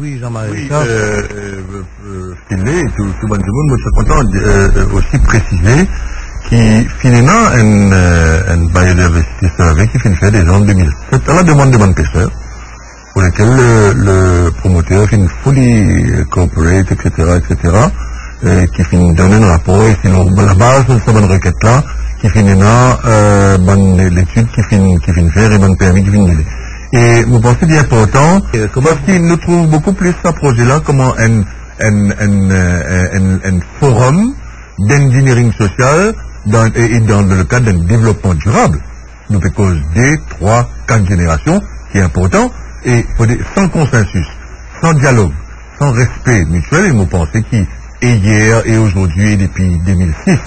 Oui, Jean-Marie. Oui, Finlay, tout le monde, je suis content aussi préciser qui finalement un biodiversity survey qui finit fait des ans 2007 à la demande de bonnes pêcheurs pour lesquels le promoteur finit fully corporate, etc., qui finit donner un rapport et sinon la base de cette bonne requête là qui finit l'étude qui finit faire et bonne permis qui finit. Et vous pensez qu'il est important parce qu'il nous trouve beaucoup plus ce projet-là comme un forum d'engineering social dans le cadre d'un développement durable. Nous fait cause des 3, 4 générations, qui est important, et sans consensus, sans dialogue, sans respect mutuel, et vous pensez qu'il est hier et aujourd'hui, et depuis 2006,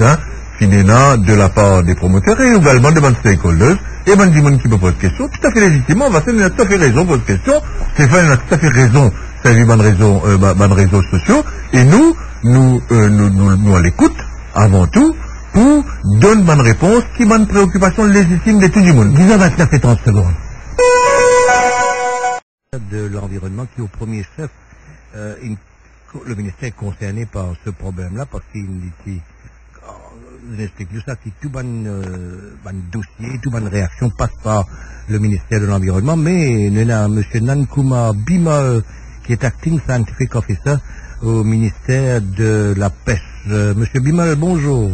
finalement, de la part des promoteurs et également de bonnes stakeholders, et bonnes gens qui me posent question, tout à fait légitimement, Vincent a tout à fait raison, pose question, Stéphane a tout à fait raison, ça a eu bonnes réseaux sociaux, et nous à l'écoute, avant tout, pour donner bonne réponse qui est une préoccupation légitime de tout le monde. 10h29 et 30 secondes. De l'environnement qui, au premier chef, le ministère est concerné par ce problème-là parce qu'il explique ça, que tout bon dossier, toute bonne réaction passe par le ministère de l'Environnement, mais nous avons M. Nankuma Bima, qui est acting scientific officer au ministère de la Pêche. Monsieur Bimal, bonjour.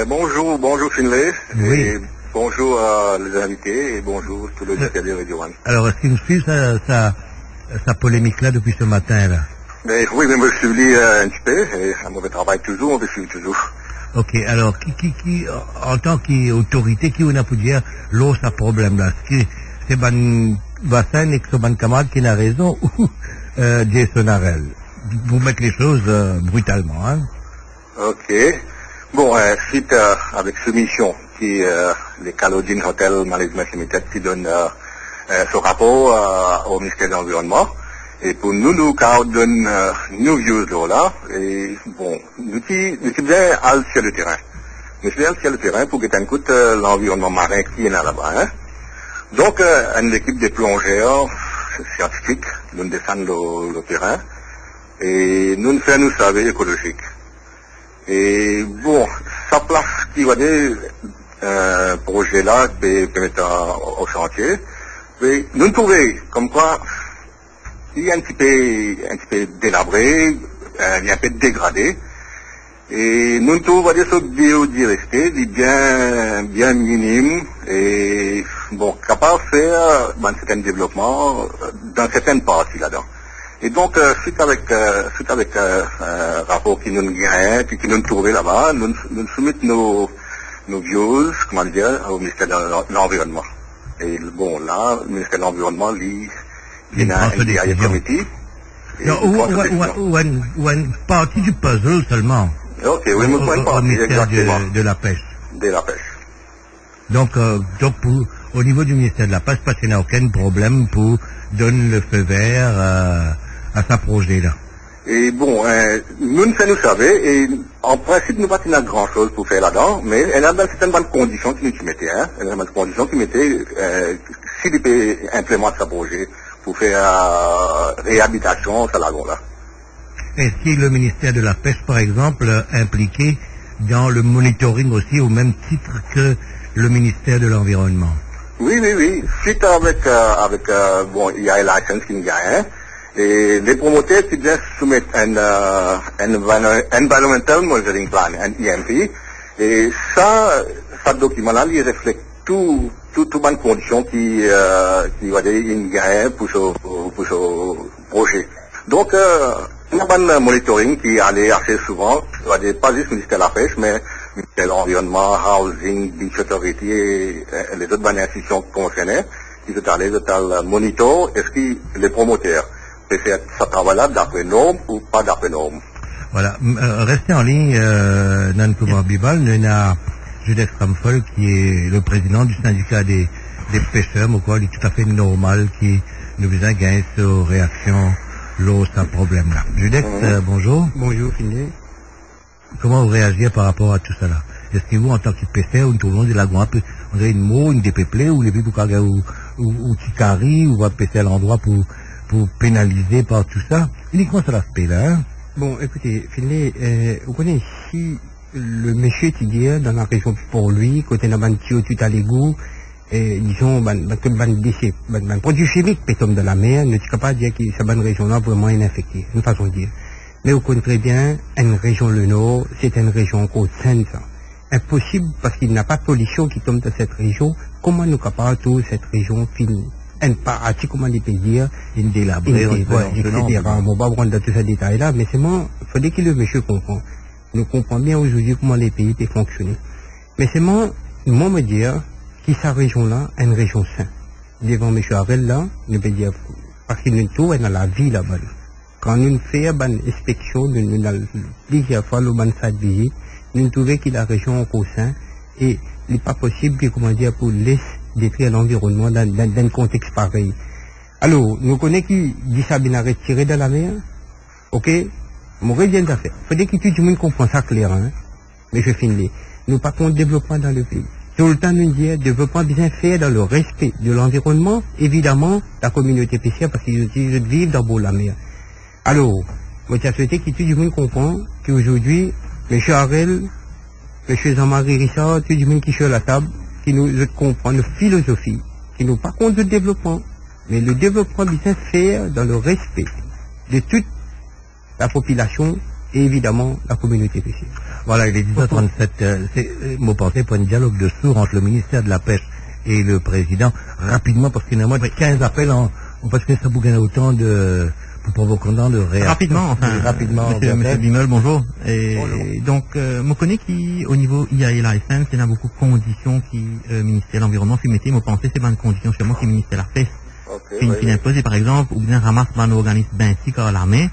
Bonjour Finlay. Oui. Et bonjour à les invités et bonjour tout le ministère de Radio One. Alors, est-ce qu'il suit sa polémique-là depuis ce matin-là? Oui, mais je suis un petit peu, et un mauvais travail toujours, on le suit toujours. Ok, alors, qui en tant qu'autorité, qui on a pu dire, l'eau, ça problème-là? Est-ce que c'est ban Vassin et que c'est ban camarade qui n'a raison ou Jason Harrell? Vous mettez les choses brutalement, hein? Ok. Bon, suite avec ce mission qui les Calodine Hotel Management Limited qui donne ce rapport au ministère de l'Environnement. Et pour nous donne nos views là. Et bon, nous sommes bien sur le terrain. Nous sommes bien sur le terrain pour que tu écoutes l'environnement marin qui est là-bas. Hein. Donc, une équipe de plongeurs scientifiques, nous descendons le terrain et nous faisons nos surveys écologiques. Et bon, ça place qui va dire projet là, peut mettre au chantier. Mais nous trouvons comme quoi il est un petit peu délabré, il est un peu dégradé. Et nous trouvons que ce biodiversité est bien minime et bon, capable de faire un certain développement dans certaines parties là-dedans. Et donc, suite avec un rapport qui nous gagne, puis qui nous trouvait là-bas, nous soumettons nos views, comment dire, au ministère de l'Environnement. Et bon, là, le ministère de l'Environnement, il a un DIA committee. Ou une partie du puzzle seulement. Ok, oui, mais pas une partie, ministère exactement. de la Pêche. De la Pêche. Donc au niveau du ministère de la Pêche, parce qu'il n'y a aucun problème pour donner le feu vert à sa projet-là. Et bon, nous nous savons, et en principe, nous pas grand chose pour faire là-dedans, mais il y a certaines bonnes conditions qui nous mettaient, hein. Il y a bonnes conditions qui mettaient, s'il peut implémenter ce projet pour faire réhabilitation, ça là. Est-ce que le ministère de la Pêche, par exemple, impliqué dans le monitoring aussi au même titre que le ministère de l'Environnement? Oui. Suite bon, il y a une licence qui nous gagne, et les promoteurs qui bien soumettent un Environmental Monitoring Plan, un EMP, et ça document-là, il reflète toutes bonnes conditions qui va dire une gagne pour ce projet. Donc, il y a un monitoring qui allait assez souvent, pas juste le ministère de la Pêche, mais le ministère de l'Environnement, Housing, Beach Authority et les autres bonnes institutions concernées, qui sont allés monitor est-ce que les promoteurs peuvent faire ce travail-là d'après normes ou pas d'après normes. Voilà. Restez en ligne, Nankuma Bibal. Nous avons Judith Ramphol, qui est le président du syndicat des pêcheurs, mais quoi, il est tout à fait normal qui nous a gagné sur réaction l'eau, c'est un problème là. Judith, bonjour. Bonjour, Finlay. Comment vous réagissez par rapport à tout ça là? Est-ce que vous, en tant que pêcheur, ou tout le monde de la on dirait une mot, une dépeuplée, ou les ou Tikari, ou va pêcher à l'endroit pour pour pénaliser par tout ça. Uniquement sur l'aspect-là. Hein. Bon, écoutez, Finlay, vous connaissez si le monsieur étudiant dans la région pour lui, côté de la tout à l'égout, disons, que produit chimique pétome de la mer, ne suis pas dire que cette bonne région-là vraiment infectée, une façon de dire. Mais vous connaissez très bien, une région le Nord, c'est une région côte sainte. Impossible parce qu'il n'y a pas de pollution qui tombe de cette région. Comment nous capables de cette région finie? Un paradis, comment on peut dire, une délabrée, etc. Bon, pas prendre dans tous ces détails-là, mais c'est moi, il faudrait que le monsieur comprenne. Nous comprenons bien aujourd'hui comment les pays peuvent fonctionner. Mais c'est moi me dire que cette région-là est une région sainte. Devant M. Havel, là, nous peut dire, parce qu'il nous trouve dans la vie là-bas. Quand nous faisons une inspection, nous avons plusieurs fois le ban de visite, nous trouvons que la région est au sein et il n'est pas possible que, comment dire, pour laisser détruire l'environnement dans un contexte pareil. Alors, nous connaissons qui dit ça bien à retirer de la mer, ok? Mon rien d'affaire. Il faudrait que tout le monde comprenne ça clair, hein? Mais je finis. Nous pas contre développement dans le pays. Tout le temps, nous disons développement bien fait dans le respect de l'environnement, évidemment, la communauté pêchère, parce qu'ils vivent dans la mer. Alors, moi, j'ai souhaité que tout le monde comprenne qu'aujourd'hui, M. Harel, M. Jean-Marie Richard, tout le monde qui est sur la table, qui nous comprend la philosophie, qui nous pas contre le développement, mais le développement bien fait dans le respect de toute la population et évidemment la communauté pêchère. Voilà, il est 10h37. C'est mon pensée pour un dialogue de sourds entre le ministère de la Pêche et le président. Rapidement, parce qu'il y a moins de 15 appels parce que ça vous gagne autant de provoquant de réaction. Rapidement, enfin. Rapidement. Monsieur Bimel, bonjour. Et donc, je connais qu'au niveau IALAFM, il y a beaucoup de conditions qui, ministère de l'Environnement, qui mettait, moi, pensais, c'est pas une condition chez moi, qui ministère de la Pêche. Qui impose, par exemple, ou bien ramasse un organisme baincique à la main,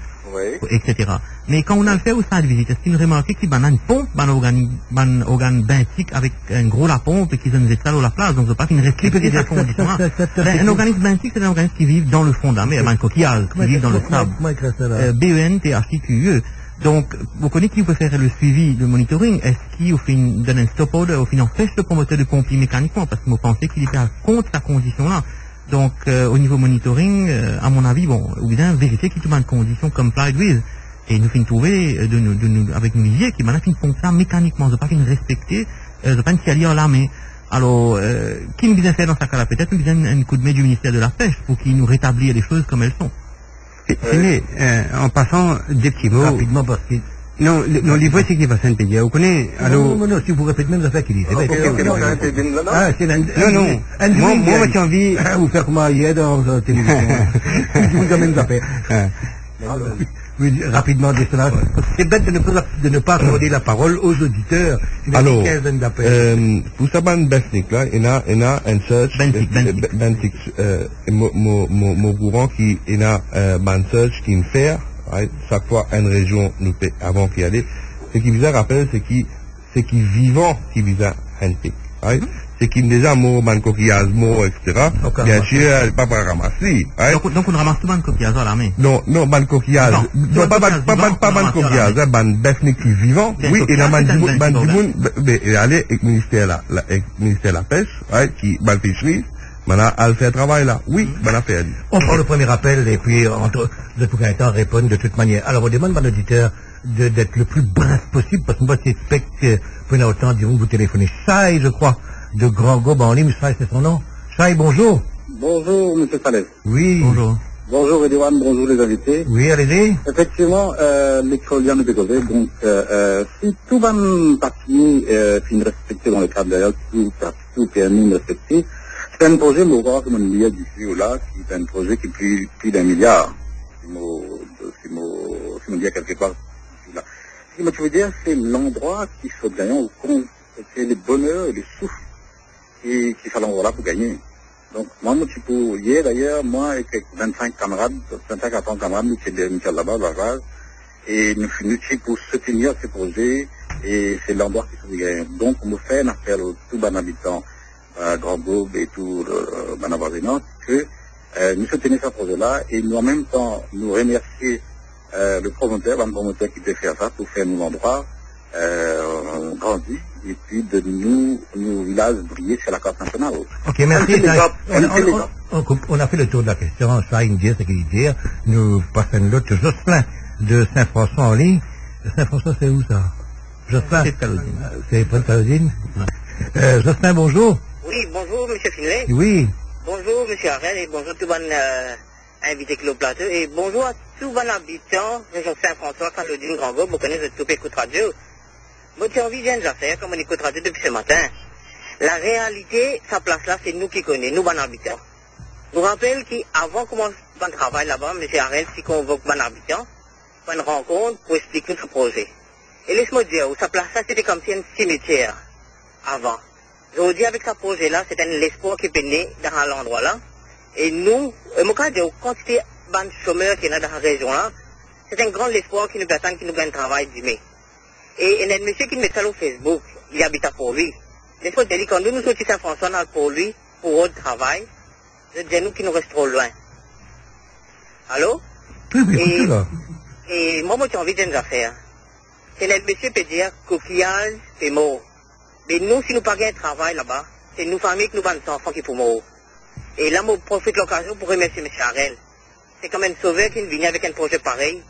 etc. Mais quand on a le fait au stade de visite, est-ce qu'il nous remarque qu'il y a une pompe, un organe baincique avec un gros la pompe et qu'ils nous installent à la place, donc je ne veux pas qu'il respecte ces conditions-là. Un organisme baincique, c'est un organisme qui vit dans le fond de la mer, un coquillage, qui vit dans le sable. BENTHIQE. Donc, vous connaissez qui peut faire le suivi, le monitoring? Est-ce qu'il donne un stop order, au final, empêche le promoteur de pomper mécaniquement? Parce que vous pensez qu'il est contre sa condition-là. Donc, au niveau monitoring, à mon avis, bon, ou bien vérifier qu'il y a une condition complied with. Et nous finissons trouver, avec nos milliers, qui maintenant finissent ça mécaniquement. Je ne pas qu'ils respecter, je ne pas qu'ils allient à la main. Alors, qui nous vient faire dans ce cas-là? Peut-être nous vient un coup de main du ministère de la Pêche pour qu'il nous rétablisse les choses comme elles sont. En passant des petits mots. Rapidement, parce que. Non, l'ivre, c'est qui va s'en payer. Vous connaissez, alors. Non, si vous répétez même ça qu'il dit. Non, moi, j'ai envie. Vous faire comment hier dans la télévision. Je vous amène d'affaires. Oui, rapidement, c'est bête de ne pas accorder la parole aux auditeurs. Alors, pour ça, Bensnik, là, il y a un search, Bensnik, mon courant qui, il y a un search qui me fait, chaque fois, une région, avant qu'il y ait, ce qui vous rappelle, c'est qui vivant qui vous a un pic, c'est qu'il déjà mort, ban coquillage, mort, etc. Bien sûr, pas pour ramasser. Donc on ramasse tout ban coquillage à la main. Non, ban coquillage. Non, pas ban coquillage, ban Bensnik qui vivant. Oui, et là, ban du monde, il allait avec le ministère de la Pêche, qui, ban pêcherie. Maintenant, elle fait un travail là. Oui, ben elle fait. On prend le premier appel et puis, de tout un temps, répondre de toute manière. Alors, on demande à l'auditeur d'être le plus bref possible, parce que moi, c'est que, pour autant, vous téléphonez. Chai, je crois, de Grand Gobe en ligne. Chai, c'est son nom. Chai, bonjour. Bonjour, monsieur Salès. Oui. Bonjour. Bonjour, Edouard, bonjour les invités. Oui, allez-y. Effectivement, l'école de Bécosé, donc, si tout va partie, finit respecté dans le cadre d'ailleurs, tout permis de respecter, c'est un projet, mais encore comme un milliard d'ici ou là, qui est un projet qui est plus d'1 milliard. Si je me dis quelque part, là. Ce que je veux dire, c'est l'endroit qui se gagne au compte. C'est le bonheur et le souffle qui sont l'endroit-là pour gagner. Donc, moi, hier d'ailleurs, moi, avec 25 camarades, 25 à 30 camarades, nous sommes là-bas, et nous finissons pour soutenir ce projet, et c'est l'endroit qui se gagne. Donc, on me fait un appel aux tout bon habitants, Grand Gobe et tout Banavoisinant, que nous soutenons ce projet-là et nous en même temps nous remercier le promoteur qui peut faire ça pour faire nos endroits grandis et puis de nos villages briller sur la carte nationale. Ok, merci. On a fait le tour de la question. Ça, il me dit ce qu'il dit. Nous passons l'autre Jocelyn de Saint-François en ligne. Saint-François, c'est où ça? Jocelyn? C'est Caledine. C'est près de Caledine? Jocelyn, bonjour. Oui, bonjour, M. Finlay. Oui. Bonjour, M. Arel, et bonjour tout le monde invité au plateau. Et bonjour à tous les habitants de région Saint-François, Caledine, Grand-Goût. Vous connaissez tout écoute radio. Moi, j'ai envie de faire comme on écoute radio depuis ce matin. La réalité, sa place là, c'est nous qui connaissons, nous, les habitants. Je vous rappelle qu'avant de commencer le travail là-bas, M. Arel, si convoque les habitants, pour une rencontre pour expliquer notre projet. Et laisse-moi dire, sa place là, c'était comme si un cimetière avant. Je dis avec ce projet-là, c'est un espoir qui est né dans l'endroit là. Et nous, mon cas de quantité de chômeurs qui est dans la région là, c'est un grand espoir qui nous attend, qui nous gagne travail demain. Et il y a un monsieur qui met ça sur Facebook, il habite à Port-Louis. L'espoir de dire quand nous sommes à Saint-François dans Port-Louis pour autre travail, je dis nous qui nous restons trop loin. Allô? Et moi, j'ai envie d'une affaire. C'est le monsieur peut dire coquillage, c'est mort. Mais nous, si nous pas un travail là-bas, c'est nos familles qui nous vendent nos enfants qui sont morts. Et là, je profite de l'occasion pour remercier M. Arel. C'est comme un sauveur qui vient avec un projet pareil.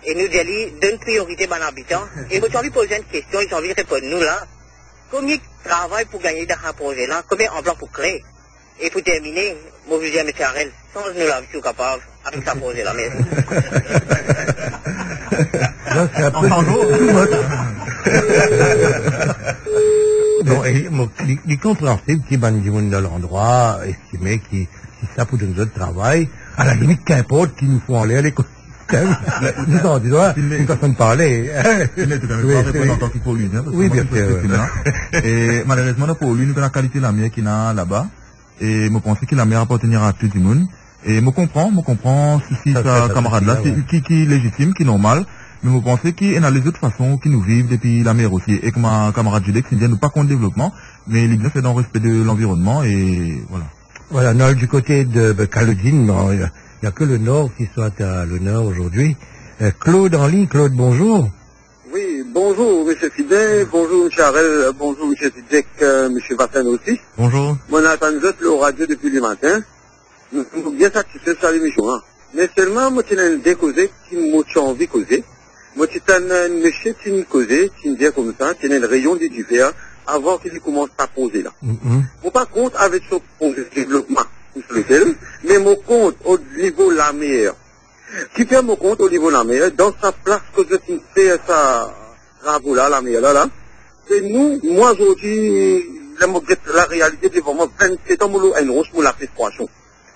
Et nous, Deli, donne priorité à nos habitants. Et moi, j'ai envie de poser une question, j'ai envie de répondre nous là. Combien de travail pour gagner dans ce projet-là? Combien d'emplois pour créer? Et pour terminer, moi, je dis à M. Arel, sans nous la vie capable avec ce projet-là. Merci. Là, c'est un peu... Bon, il est compréhensible qu'il y ait des gens dans l'endroit estimé qui ça pour donner notre travail. À la limite, qu'importe qu'ils nous font en l'air l'écosystème. Une façon de parler. Il est tout à fait représentant pour lui. Oui, bien sûr. Et malheureusement, pour lui, nous avons la qualité de la mer qu'il a là-bas. Et je pense que la mer appartenir à tout le monde. Et je comprends si sa camarade-là, qui est légitime, qui est normal. Mais je pense qu'il y a les autres façons qui nous vivent depuis la mer aussi. Et comme ma camarade Judex, il dit nous pas contre le développement, mais l'idée c'est dans le respect de l'environnement et voilà. Voilà, non, du côté de Caledine, il n'y a que le nord qui soit à l'honneur aujourd'hui. Claude en ligne, Claude, bonjour. Oui, bonjour M. Fidel, bonjour M. Arel, bonjour M. Fidek, M. Vatten aussi. Bonjour. Moi, j'attends le radio depuis le matin. Nous sommes bien satisfaits de l'émission. Hein. Mais seulement, moi, j'ai un décausé qui m'a envie de causer. Moi, c'est un monsieur qui me causait, qui me dit comme ça, qui est un rayon du divers avant qu'il commence à poser là. Moi, par contre, avec ce projet de développement, mais mon compte au niveau de la mer, qui fait mon compte au niveau de la mer, dans sa place que je fais ça, bravo là, la mer là, c'est nous, moi aujourd'hui, la réalité devant moi, 27 ans, moi, une roche, moi, la fais poisson.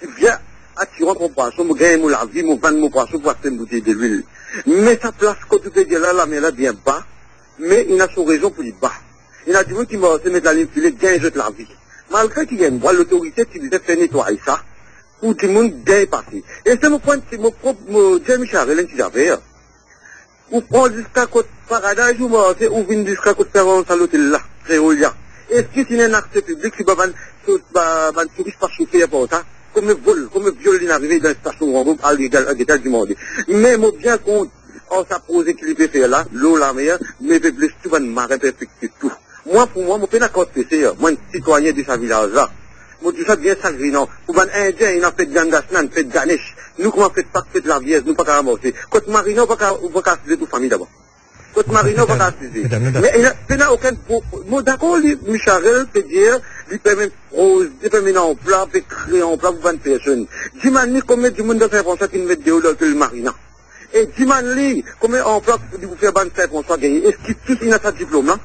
Et bien, attirant mon poisson, moi, gagne mon la vie, moi, vendre mon poisson pour acheter une bouteille de l'huile. Mais sa place, quand tu peux dire là, la mer là, bien bas, mais il a son raison pour dire bas. Il a dit, oui, qui m'a se mettre la ligne filet, gagne, jette la vie. Malgré qu'il y a une voie, l'autorité qui disait faire nettoyer ça, pour tout le monde gagne passer. Et c'est mon point, c'est mon propre, Jamie Charles, qui j'avais. Ou prend jusqu'à côté Paradise, ou vient jusqu'à côté Ferrance à l'hôtel là, Réolia. Est-ce que c'est un acte public, si un touriste pas chauffé pour ça? Comme un viol arrivé dans la station Grand-Groupe à l'égal du monde. Mais moi, bien compte, on s'appose équilibré faire là, l'eau, la mer, mais plus tout va marrer perfecter tout. Moi, pour moi, je peux pas PC, moi, un citoyen de ce village-là. Moi, tout ça bien sangrinant. Pour un Indien, il a fait de Gandasnan, fait de Ganesh. Nous, comment fait pas fait de la vierge, nous pas qu'à ramasser. Côte Marino, on va qu'à assiser toute famille d'abord. Côte Marino, on va qu'à assiser. Mais il n'a aucun, moi, d'accord, Michel peut dire, il permet rose, il permet en plat, il créer en plat pour 20 personnes. Dis-moi, combien de monde dans Saint-François qui met des que le Marina? Et dis-moi, combien en plat pour faire 20 Saint-François gagner? Est-ce qu'il tous, il a sa diplôme, là?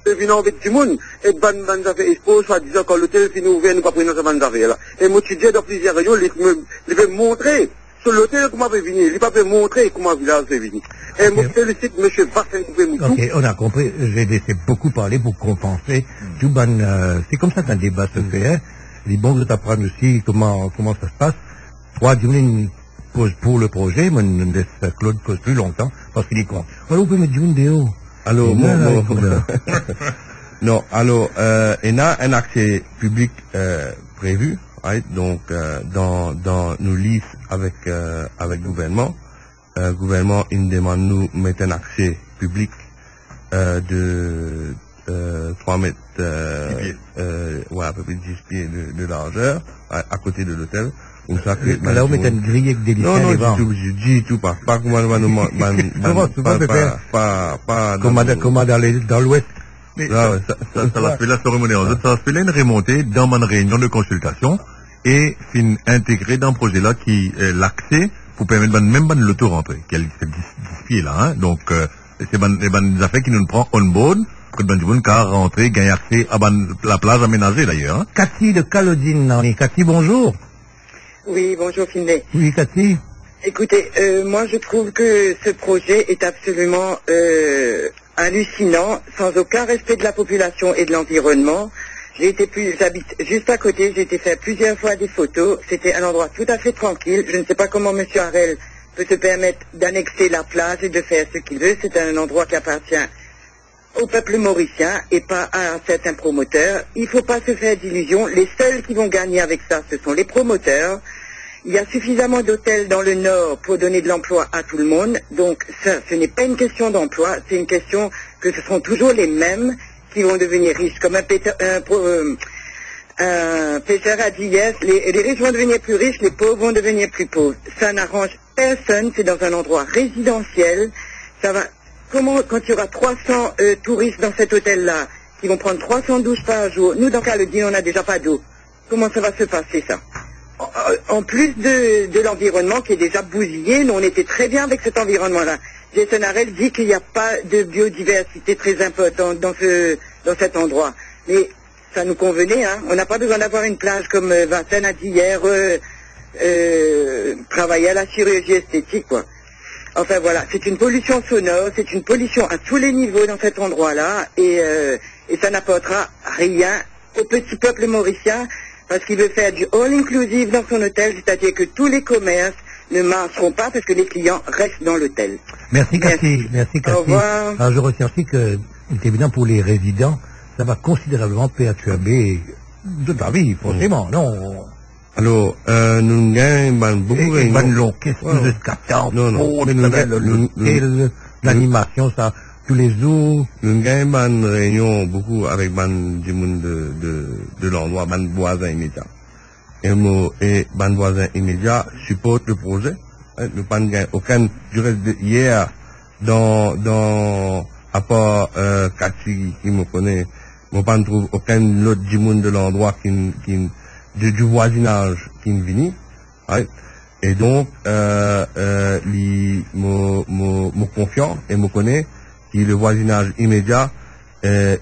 Et venir avec du monde, et ban affaires expo, soit disant quand l'hôtel finit ouvert, nous pas prenons ce ban affaires là. Et moi, tu dis dans plusieurs régions, il veut montrer, sur l'hôtel, comment il veut venir, il va pas montrer comment le village veut venir. Et moi, je félicite M. Vassin Coupé-Moutou. Ok, on a compris, j'ai laissé beaucoup parler pour compenser. Tout c'est comme ça qu'un débat se fait, hein. Les bons de t'apprendre aussi comment ça se passe. Trois journées pose pour le projet, mais on laisse Claude pose plus longtemps, parce qu'il est con. Alors, vous pouvez mettre du monde dehors. Alors, non, alors, il y a un accès public prévu, right? Donc, dans nos listes avec le gouvernement, gouvernement, il demande nous mettre un accès public de 3 mètres, ouais, à peu près 10 pieds de largeur, à côté de l'hôtel. Là, on met une grille avec des lissins. Non, je dis tout, pas comment comment dans l'ouest. Ça va faire la cérémonie. Ça va faire une remontée dans ma réunion de consultation et fin intégré dans le projet là qui est l'accès pour permettre même de l'auto-rentrée, qui est 10 pieds là. Hein. Donc, c'est des affaires qui nous prend on board, que ben du cas rentrer, gagner accès à la plage aménagée d'ailleurs. Hein. Cathy de Calodine, Cathy, bonjour. Oui, bonjour Finlay. Oui, Cathy. Écoutez, moi je trouve que ce projet est absolument hallucinant, sans aucun respect de la population et de l'environnement. J'habite juste à côté, j'ai été faire plusieurs fois des photos. C'était un endroit tout à fait tranquille. Je ne sais pas comment M. Harel peut se permettre d'annexer la plage et de faire ce qu'il veut. C'est un endroit qui appartient au peuple mauricien et pas à certains promoteurs. Il ne faut pas se faire d'illusions. Les seuls qui vont gagner avec ça, ce sont les promoteurs. Il y a suffisamment d'hôtels dans le Nord pour donner de l'emploi à tout le monde. Donc ça, ce n'est pas une question d'emploi, c'est une question que ce seront toujours les mêmes qui vont devenir riches. Comme un pêcheur a dit hier, les riches vont devenir plus riches, les pauvres vont devenir plus pauvres. Ça n'arrange personne, c'est dans un endroit résidentiel. Ça va... Comment, quand il y aura 300 touristes dans cet hôtel-là, qui vont prendre 300 douches par jour, nous dans Calodine, on n'a déjà pas d'eau. Comment ça va se passer, ça? En plus de l'environnement qui est déjà bousillé, nous on était très bien avec cet environnement-là. Jason Harel dit qu'il n'y a pas de biodiversité très importante dans cet endroit. Mais ça nous convenait, hein. On n'a pas besoin d'avoir une plage comme Vincent a dit hier, travailler à la chirurgie esthétique, quoi. Enfin voilà, c'est une pollution sonore, c'est une pollution à tous les niveaux dans cet endroit-là, et ça n'apportera rien au petit peuple mauricien, parce qu'il veut faire du all-inclusive dans son hôtel, c'est-à-dire que tous les commerces ne marcheront pas parce que les clients restent dans l'hôtel. Merci Cathy. Merci Cathy. Au revoir. Alors je retiens aussi que c'est évident pour les résidents, ça va considérablement perturber de ta vie, forcément, non? Alors, nous gagnons beaucoup de qu'est-ce que l'animation, ça, tous les jours. Nous gagnons une réunion beaucoup avec du monde de l'endroit, des voisins immédiats. Et ban voisins immédiats supportent le projet. Nous pas aucun, du reste de hier, à part, Cathy, qui me connaît, je pas trouve aucun autre du monde de l'endroit du voisinage qui me vient. Right? Et donc, me confiant et me connaît que le voisinage immédiat est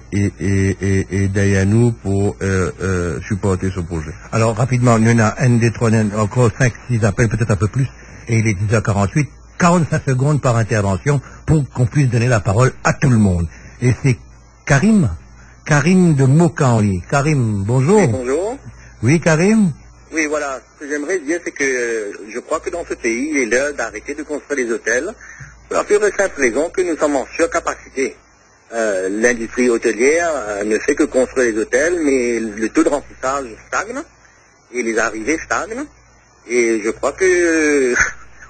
derrière nous pour supporter ce projet. Alors, rapidement, il y en a un des trois, encore 5-6 appels, peut-être un peu plus, et il est 10h48, 45 secondes par intervention pour qu'on puisse donner la parole à tout le monde. Et c'est Karim de Mokanli. Karim, bonjour. Oui, bonjour. Oui, Karim? Oui, voilà. Ce que j'aimerais dire, c'est que je crois que dans ce pays, il est l'heure d'arrêter de construire des hôtels pour la pure et simple raison que nous sommes en surcapacité. L'industrie hôtelière ne fait que construire des hôtels, mais le taux de remplissage stagne et les arrivées stagnent. Et je crois que,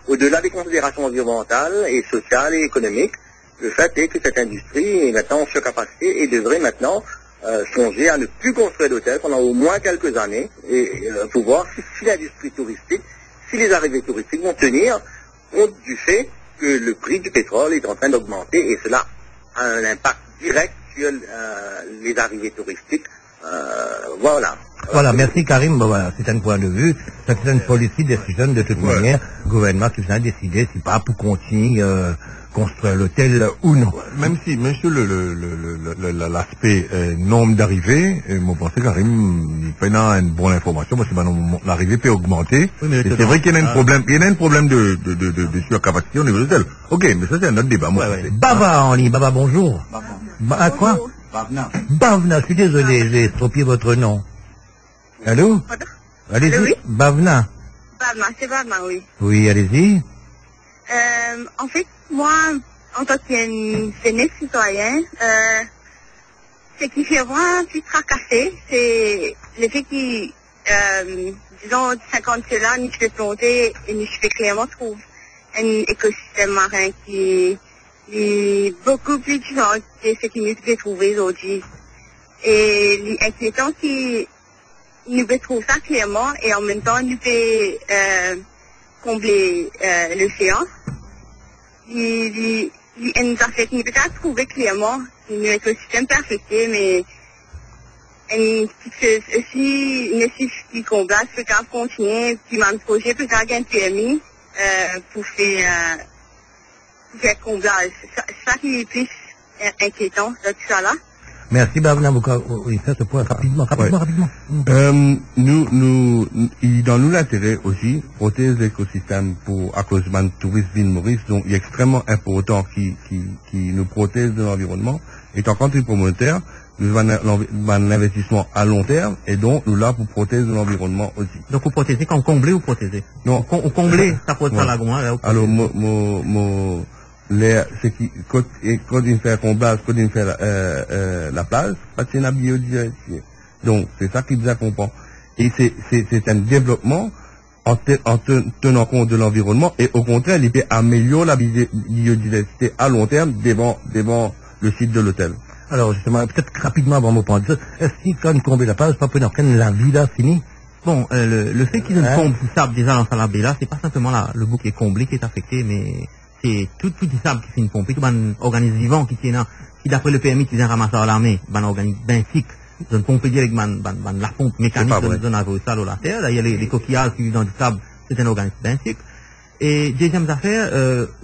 au-delà des considérations environnementales et sociales et économiques, le fait est que cette industrie est maintenant en surcapacité et devrait maintenant songer à ne plus construire d'hôtels pendant au moins quelques années et pour voir si l'industrie touristique, si les arrivées touristiques vont tenir compte du fait que le prix du pétrole est en train d'augmenter et cela a un impact direct sur les arrivées touristiques. Voilà. Voilà, merci Karim. Bon, voilà, c'est un point de vue. C'est une policy decision de toute manière. Le gouvernement qui vient décider si pas pour continuer construire l'hôtel ou non. Même si l'aspect nombre d'arrivées, moi je pense que Karim il fait une bonne information parce que l'arrivée peut augmenter. Oui, c'est vrai qu'il y a un problème, de surcapacité au niveau de l'hôtel. Ok, mais ça c'est un autre débat. Moi, Bava en ligne, Bava, bonjour. À quoi? Bavna, je suis désolé, j'ai estropié votre nom. Allô? Allez-y, oui? Bavna. Bavna, c'est Bavna, oui. Oui, allez-y. En fait, moi, en tant qu'une citoyenne, ce qui fait vraiment plus tracasser, c'est le fait qu'il, disons, 50 là, je peux planter et je peux clairement trouver un écosystème marin qui est beaucoup plus différent de ce que nous pouvons trouver aujourd'hui. Et l'inquiétant qui nous pouvons trouver ça clairement et en même temps nous pouvons combler l'océan. Il nous a fait nous peut-être trouver clairement un écosystème perfecté, mais une petite chose aussi nécessite qu'on doit se faire continuer, puis mon projet peut être un permis pour faire comblage. C'est ça qui est plus inquiétant de tout ça là. Merci, Bavna Bouka. Oui, ça se point rapidement. Dans nous l'intérêt aussi, protéger l'écosystème à cause de tourisme ville Maurice, donc il est extrêmement important qui nous protège de l'environnement. Étant country promoteur, nous avons un investissement à long terme et donc nous là pour protéger l'environnement aussi. Donc vous protégez quand combler ou protéger? Non. Combler, ça pose pas la gomme. Alors, quand il fait comblage, quand il fait la plage, parce qu'il y a la biodiversité. Donc, c'est ça qui nous accompagne. Et c'est un développement en tenant compte de l'environnement et au contraire, il peut améliorer la biodiversité à long terme devant le site de l'hôtel. Alors, justement, peut-être rapidement avant de prendre ça, est-ce que quand on comble la plage, pas peut la vida finie? Bon, le fait qu'ils ne comblent du sable déjà dans la baie là, c'est pas simplement le bout qui est comblé qui est affecté, mais c'est tout du sable qui finit pomper, tout un organisme vivant qui tient là, qui d'après le permis qui vient ramasser à l'armée, un organisme benthique, une pompe avec la pompe mécanique de un sale ou la terre, là il y a les coquillages qui vivent dans du sable, c'est un organisme benthique. Et deuxième affaire,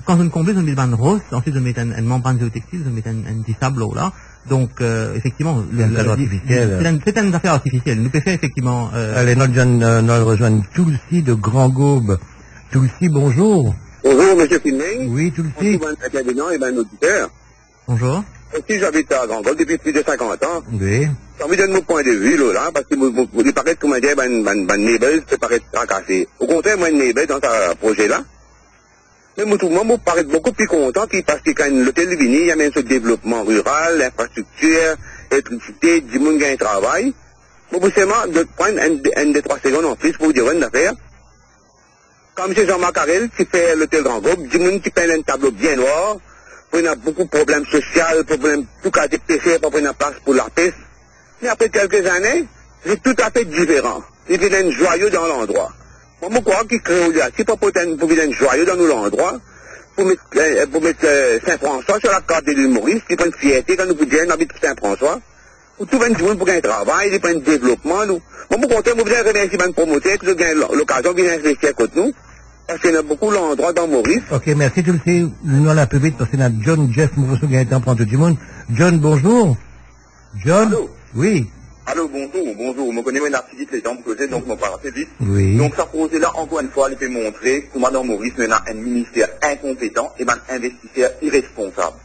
quand on comble, on met un rose, ensuite on met une membrane géotextile, on met un petit sable là. Donc, effectivement, c'est une affaire artificielle. Nous pouvons faire effectivement... Allez, nous rejoignons Tulsi de Grand Gaube. Tulsi, bonjour. Bonjour, monsieur Filming. Oui, Tulsi. Bonjour, un intervenant et un auditeur. Bonjour. Aussi, j'habite à Grand Gaube depuis plus de 50 ans. Oui. J'ai envie de donner mon point de vue, là, parce que vous paraît, comment dire, neighbors, peut paraître tracassé. Au contraire, moi, une neighbor dans ce projet-là, mais moi, paraît beaucoup plus content parce que quand l'hôtel est venu, il y a même ce développement rural, l'infrastructure, l'électricité, du monde qui a un travail. Moi, vous savez, de prendre un des 3 secondes en plus pour vous dire une affaire. Quand M. Jean-Marc Carrel, qui fait l'hôtel Grand Groupe, du monde qui peint un tableau bien noir, il y a beaucoup de problèmes sociaux, problèmes, tout cas des péchés, pour prendre la place pour la paix. Mais après quelques années, c'est tout à fait différent. Il y a un joyau dans l'endroit. Moi, je crois qu'il crée aussi pour un joyau dans l'endroit, pour mettre Saint-François sur la carte de l'île Maurice, qui prend une fierté quand nous vous disons, on habite Saint-François. Pour tout le monde pour un travail, il prend un développement, nous. Moi, je compte, je voudrais remercier un promoteur qui a l'occasion de venir investir contre nous. Parce qu'il y a beaucoup d'endroits dans Maurice. Ok, merci, tu le sais. Nous allons un peu vite parce qu'il y a John, Jeff, Mourousseau qui a été en prendre tout le monde. John, bonjour. John? Allô? Oui. Allô, bonjour. Je connais une activité les temps posées, donc je me parle assez vite. Oui. Donc, ça projet là, encore une fois, il peut montrer comment dans Maurice, il y a un ministère incompétent et un investisseur irresponsable.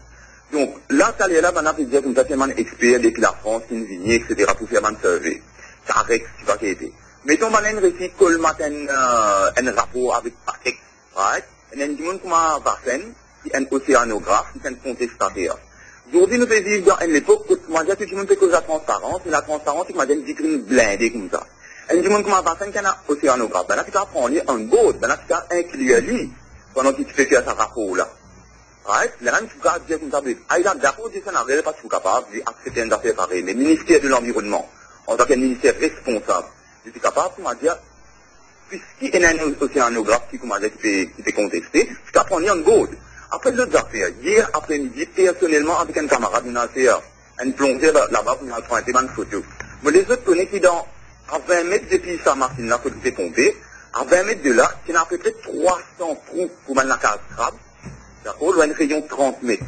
Donc, là, ça là, on a pu dire comme ça, c'est un expert depuis la France, une vignée, etc., pour faire un survey. Ça reste, c'est pas qu'il était. Mettons, on a une récit, que le matin, un rapport avec Patek, right? Et il y a du monde comme Varsen, qui est un océanographe, qui est un contestataire. Aujourd'hui, nous faisons vivre dans une époque où, comment dire, tout le monde fait cause de la transparence, mais la transparence, c'est, comment dire, une vitrine blindée comme ça. Et il y a du monde comme Varsen, qui est un océanographe. Ben là, tu vas prendre un board, ben là, tu vas inclure lui, pendant qu'il fait faire ce rapport-là. Right? Là, tu vas dire comme ça, il a d'accord, ça n'a pas tout capable d'accepter une affaire pareille. Mais le ministère de l'Environnement, en tant qu'un ministère responsable, je suis capable, comment dire, puisqu'il y a un océanographe qui, comment dire, qui peut contester, je peux prendre un board. Après l'autre affaire, hier après-midi, personnellement, avec un camarade, on a fait une plongée là-bas pour nous prendre une photo. Mais les autres connaissent qui dans, à 20 mètres depuis sa machine-là, faut tout pomper, à 20 mètres de là, il y a à peu près 300 trous pour mettre la case crabe. D'accord, loin une rayon de 30 mètres.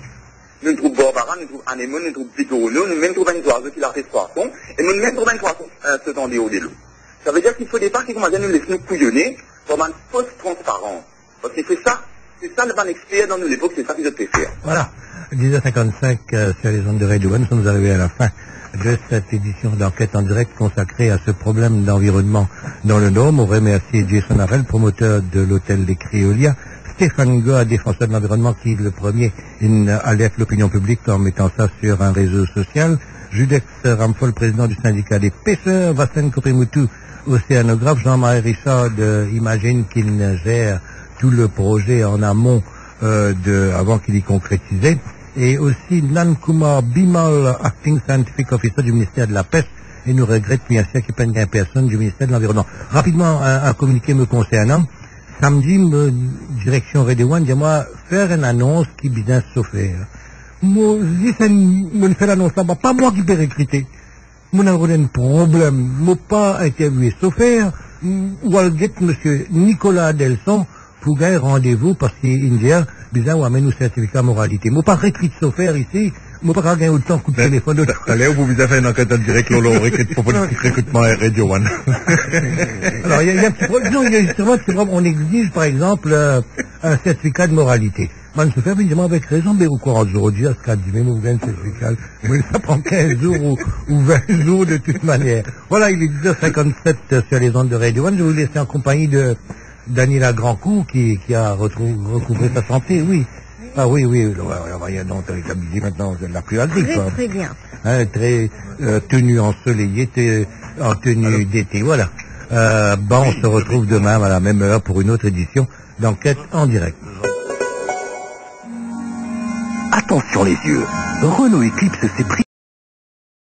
Nous trouvons Barbara, nous trouvons Anémone, nous trouvons Picono, nous même trouvons un oiseau qui l'a fait poisson, et nous même trouvons un poisson se tendait au délo. Ça veut dire qu'il faut des parts qui commencent à nous laisser nous couillonner pour une fausse transparence. Parce que c'est ça le bon expert dans nos époques, c'est ça qu'ils doivent faire. Voilà. 10h55 sur les ondes de Radio One, nous sommes arrivés à la fin de cette édition d'enquête en direct consacrée à ce problème d'environnement dans le Nord. On remercie Jason Harel, promoteur de l'hôtel des Créolias, Stéphane Goa, défenseur de l'environnement, qui le premier alerte l'opinion publique en mettant ça sur un réseau social, Judex Ramphol, président du syndicat des pêcheurs, Vassen Koprimoutou, océanographe, Jean-Marie Richard, imagine qu'il gère tout le projet en amont avant qu'il y concrétisait. Et aussi Nankumar Bimal, Acting Scientific Officer du ministère de la Pêche, et nous regrette bien sûr qu'il n'y ait personne du ministère de l'Environnement. Rapidement, un communiqué me concernant. Samedi, direction Radio One, dis-moi, faire une annonce qui business chauffeur. Moi, si c'est une fait l'annonce là-bas, pas moi qui peux recruter. Moi, j'ai un problème. Moi, pas interviewé chauffeur, ou à monsieur Nicolas Delson, pour gagner rendez-vous parce qu'il dit, bizarre, ou amène un certificat moralité. Moi, pas recruter chauffeur ici. Moi, pas gagner autant de coups de téléphone. Allez, vous avez fait une enquête en direct, Lolo, recrutement Radio One. Alors, il y a un petit problème. Non, justement, on exige, par exemple, un certificat de moralité. Man, se fait évidemment avec raison, mais quoi, aujourd'hui, à ce cas, même vous gagnez un certificat, mais ça prend 15 jours ou 20 jours de toute manière. Voilà, il est 10h57 sur les ondes de Radio One. Je vais vous laisser en compagnie de Daniela Grandcourt, qui a recouvré sa santé, oui. Ah oui, donc, rétabli maintenant, elle n'a plus à dire. Très bien. Hein, très tenue ensoleillée, en tenue d'été, voilà. On se retrouve demain à la même heure pour une autre édition d'Enquête en direct. Attention les yeux, Renault Eclipse s'est pris